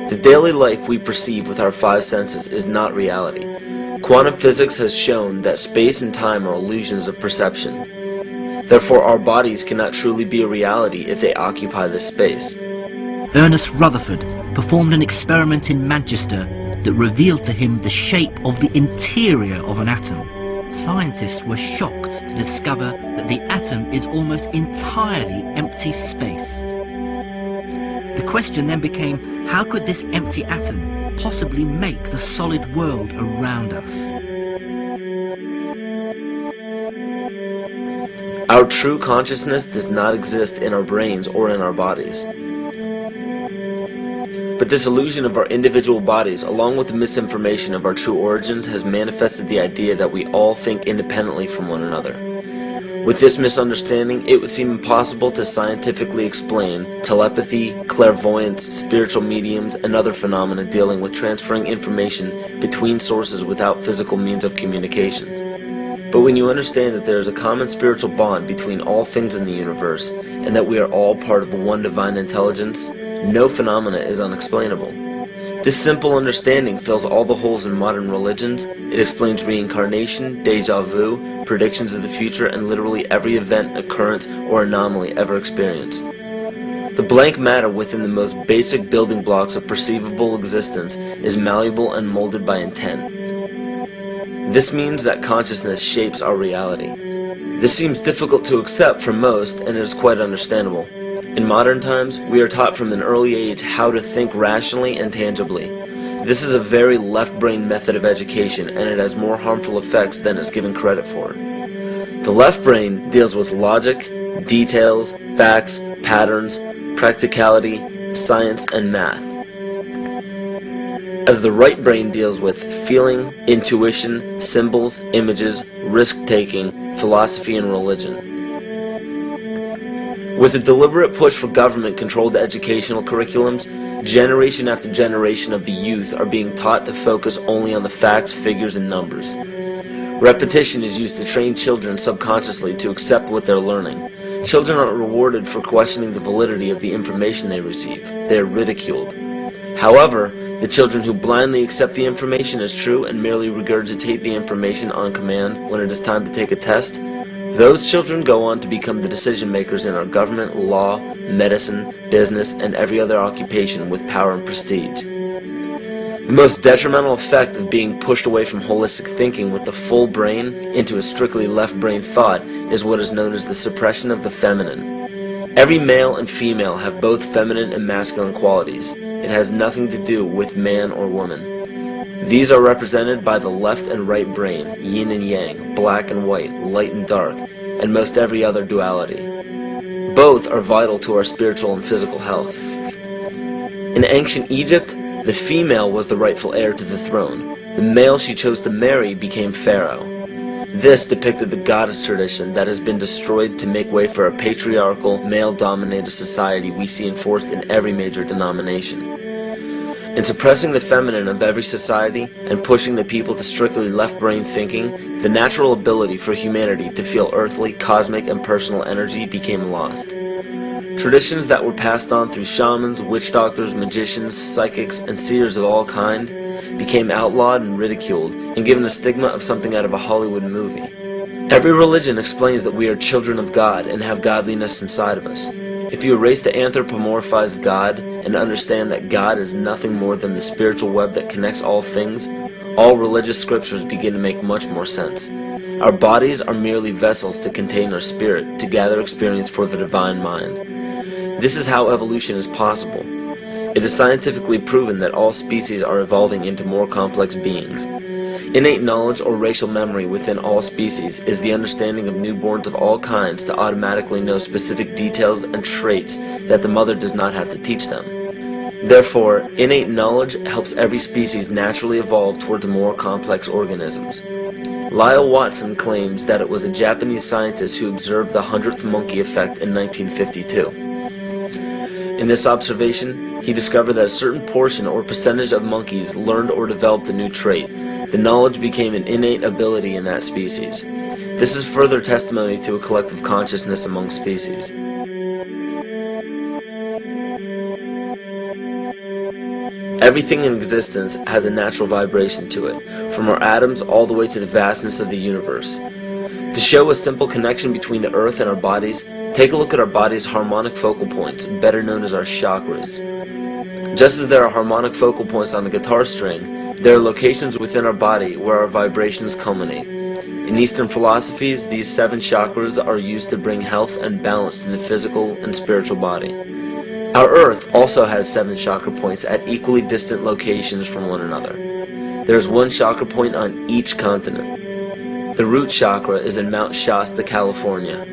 The daily life we perceive with our five senses is not reality. Quantum physics has shown that space and time are illusions of perception. Therefore, our bodies cannot truly be a reality if they occupy this space. Ernest Rutherford performed an experiment in Manchester that revealed to him the shape of the interior of an atom. Scientists were shocked to discover that the atom is almost entirely empty space. The question then became, how could this empty atom possibly make the solid world around us? Our true consciousness does not exist in our brains or in our bodies. But this illusion of our individual bodies, along with the misinformation of our true origins, has manifested the idea that we all think independently from one another. With this misunderstanding, it would seem impossible to scientifically explain telepathy, clairvoyance, spiritual mediums, and other phenomena dealing with transferring information between sources without physical means of communication. But when you understand that there is a common spiritual bond between all things in the universe, and that we are all part of one divine intelligence, no phenomena is unexplainable. This simple understanding fills all the holes in modern religions. It explains reincarnation, deja vu, predictions of the future, and literally every event, occurrence, or anomaly ever experienced. The blank matter within the most basic building blocks of perceivable existence is malleable and molded by intent. This means that consciousness shapes our reality. This seems difficult to accept for most, and it is quite understandable. In modern times, we are taught from an early age how to think rationally and tangibly. This is a very left-brain method of education, and it has more harmful effects than it's given credit for. The left brain deals with logic, details, facts, patterns, practicality, science, and math, as the right brain deals with feeling, intuition, symbols, images, risk-taking, philosophy, and religion. With a deliberate push for government-controlled educational curriculums, generation after generation of the youth are being taught to focus only on the facts, figures, and numbers. Repetition is used to train children subconsciously to accept what they're learning. Children aren't rewarded for questioning the validity of the information they receive. They are ridiculed. However, the children who blindly accept the information as true and merely regurgitate the information on command when it is time to take a test, those children go on to become the decision makers in our government, law, medicine, business, and every other occupation with power and prestige. The most detrimental effect of being pushed away from holistic thinking with the full brain into a strictly left brain thought is what is known as the suppression of the feminine. Every male and female have both feminine and masculine qualities. It has nothing to do with man or woman. These are represented by the left and right brain, yin and yang, black and white, light and dark, and most every other duality. Both are vital to our spiritual and physical health. In ancient Egypt, the female was the rightful heir to the throne. The male she chose to marry became pharaoh. This depicted the goddess tradition that has been destroyed to make way for a patriarchal, male-dominated society we see enforced in every major denomination. In suppressing the feminine of every society and pushing the people to strictly left-brain thinking, the natural ability for humanity to feel earthly, cosmic, and personal energy became lost. Traditions that were passed on through shamans, witch doctors, magicians, psychics, and seers of all kind became outlawed and ridiculed and given a stigma of something out of a Hollywood movie. Every religion explains that we are children of God and have godliness inside of us. If you erase the anthropomorphized God and understand that God is nothing more than the spiritual web that connects all things, all religious scriptures begin to make much more sense. Our bodies are merely vessels to contain our spirit, to gather experience for the divine mind. This is how evolution is possible. It is scientifically proven that all species are evolving into more complex beings. Innate knowledge or racial memory within all species is the understanding of newborns of all kinds to automatically know specific details and traits that the mother does not have to teach them. Therefore, innate knowledge helps every species naturally evolve towards more complex organisms. Lyle Watson claims that it was a Japanese scientist who observed the 100th monkey effect in 1952. In this observation, he discovered that a certain portion or percentage of monkeys learned or developed a new trait The knowledge became an innate ability in that species. This is further testimony to a collective consciousness among species. Everything in existence has a natural vibration to it, from our atoms all the way to the vastness of the universe. To show a simple connection between the earth and our bodies, take a look at our body's harmonic focal points, better known as our chakras. Just as there are harmonic focal points on a guitar string, there are locations within our body where our vibrations culminate. In Eastern philosophies, these 7 chakras are used to bring health and balance to the physical and spiritual body. Our Earth also has 7 chakra points at equally distant locations from one another. There is 1 chakra point on each continent. The root chakra is in Mount Shasta, California.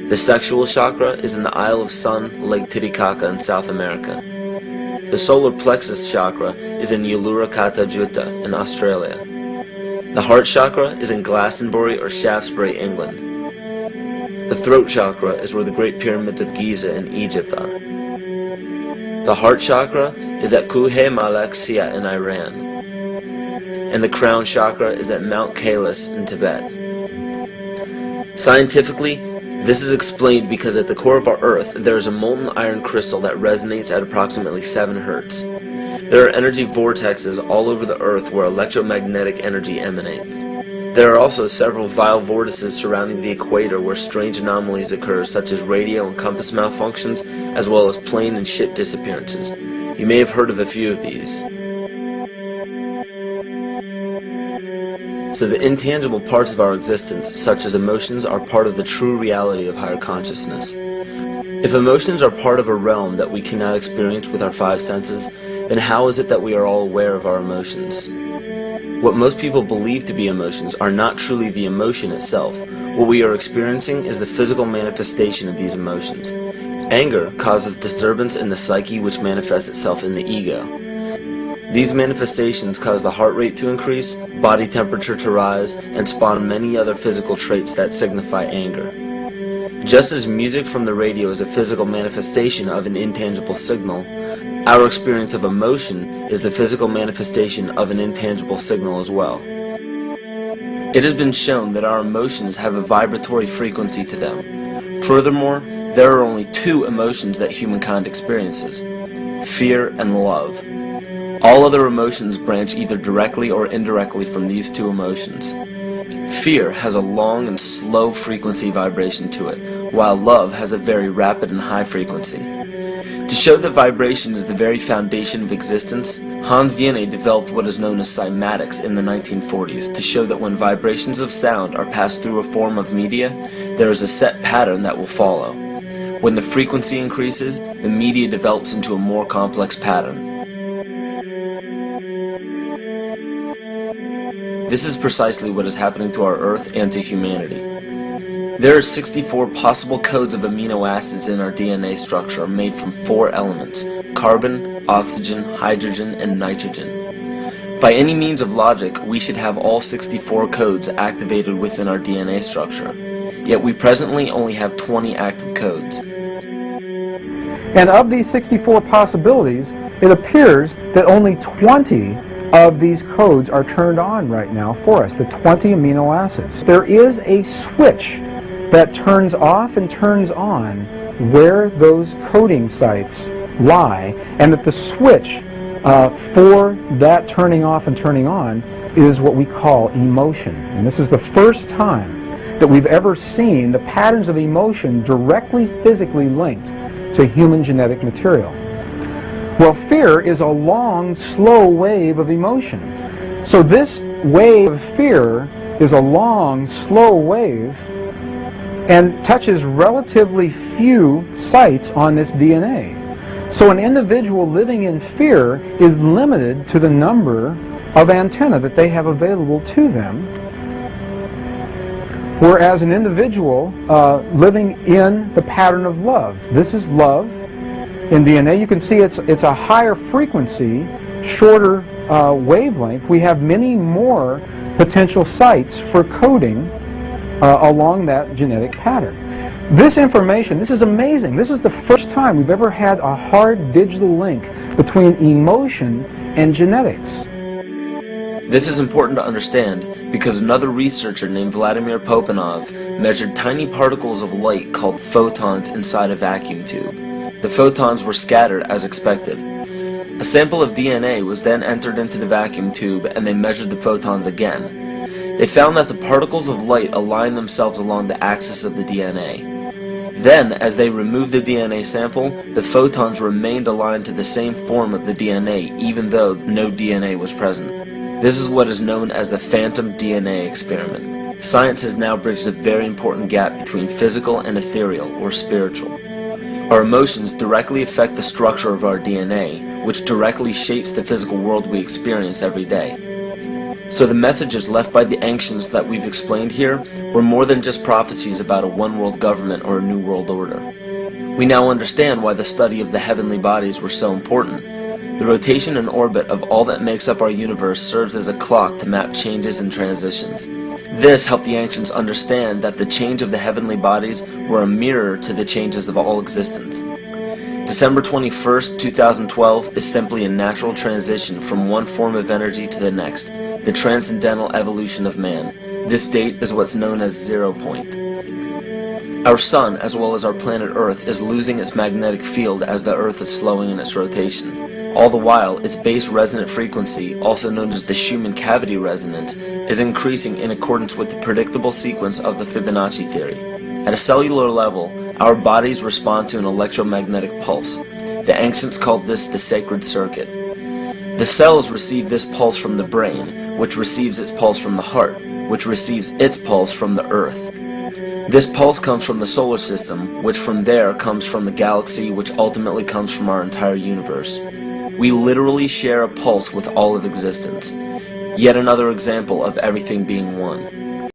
The sexual chakra is in the Isle of Sun, Lake Titicaca in South America. The solar plexus chakra is in Uluru Kata Juta in Australia. The heart chakra is in Glastonbury or Shaftesbury, England. The throat chakra is where the Great Pyramids of Giza in Egypt are. The heart chakra is at Kuhe Malak Sia in Iran. And the crown chakra is at Mount Kailas in Tibet. Scientifically, this is explained because at the core of our Earth, there is a molten iron crystal that resonates at approximately 7 Hertz. There are energy vortexes all over the Earth where electromagnetic energy emanates. There are also several vile vortices surrounding the equator where strange anomalies occur, such as radio and compass malfunctions, as well as plane and ship disappearances. You may have heard of a few of these. So the intangible parts of our existence, such as emotions, are part of the true reality of higher consciousness. If emotions are part of a realm that we cannot experience with our 5 senses, then how is it that we are all aware of our emotions? What most people believe to be emotions are not truly the emotion itself. What we are experiencing is the physical manifestation of these emotions. Anger causes disturbance in the psyche, which manifests itself in the ego. These manifestations cause the heart rate to increase, body temperature to rise, and spawn many other physical traits that signify anger. Just as music from the radio is a physical manifestation of an intangible signal, our experience of emotion is the physical manifestation of an intangible signal as well. It has been shown that our emotions have a vibratory frequency to them. Furthermore, there are only 2 emotions that humankind experiences: fear and love. All other emotions branch either directly or indirectly from these 2 emotions. Fear has a long and slow frequency vibration to it, while love has a very rapid and high frequency. To show that vibration is the very foundation of existence, Hans Jenne developed what is known as cymatics in the 1940s to show that when vibrations of sound are passed through a form of media, there is a set pattern that will follow. When the frequency increases, the media develops into a more complex pattern. This is precisely what is happening to our Earth and to humanity. There are 64 possible codes of amino acids in our DNA structure made from 4 elements: carbon, oxygen, hydrogen, and nitrogen. By any means of logic, we should have all 64 codes activated within our DNA structure. Yet we presently only have 20 active codes. And of these 64 possibilities, it appears that only 20 of these codes are turned on right now for us, the 20 amino acids. There is a switch that turns off and turns on where those coding sites lie, and that the switch for that turning off and turning on is what we call emotion. And this is the first time that we've ever seen the patterns of emotion directly physically linked to human genetic material. Well, fear is a long, slow wave of emotion. So this wave of fear is a long, slow wave and touches relatively few sites on this DNA. So an individual living in fear is limited to the number of antennae that they have available to them, whereas an individual living in the pattern of love, this is love in DNA, you can see it's a higher frequency, shorter wavelength. We have many more potential sites for coding along that genetic pattern. This information, this is amazing. This is the first time we've ever had a hard digital link between emotion and genetics. This is important to understand because another researcher named Vladimir Popanov measured tiny particles of light called photons inside a vacuum tube. The photons were scattered as expected. A sample of DNA was then entered into the vacuum tube and they measured the photons again. They found that the particles of light aligned themselves along the axis of the DNA. Then, as they removed the DNA sample, the photons remained aligned to the same form of the DNA even though no DNA was present. This is what is known as the phantom DNA experiment. Science has now bridged a very important gap between physical and ethereal, or spiritual. Our emotions directly affect the structure of our DNA, which directly shapes the physical world we experience every day. So the messages left by the ancients that we've explained here were more than just prophecies about a one-world government or a new world order. We now understand why the study of the heavenly bodies were so important. The rotation and orbit of all that makes up our universe serves as a clock to map changes and transitions. This helped the ancients understand that the change of the heavenly bodies were a mirror to the changes of all existence. December 21st, 2012 is simply a natural transition from one form of energy to the next, the transcendental evolution of man. This date is what's known as 0 point. Our sun, as well as our planet Earth, is losing its magnetic field as the Earth is slowing in its rotation. All the while, its base resonant frequency, also known as the Schumann cavity resonance, is increasing in accordance with the predictable sequence of the Fibonacci theory. At a cellular level, our bodies respond to an electromagnetic pulse. The ancients called this the sacred circuit. The cells receive this pulse from the brain, which receives its pulse from the heart, which receives its pulse from the earth. This pulse comes from the solar system, which from there comes from the galaxy, which ultimately comes from our entire universe. We literally share a pulse with all of existence. Yet another example of everything being one.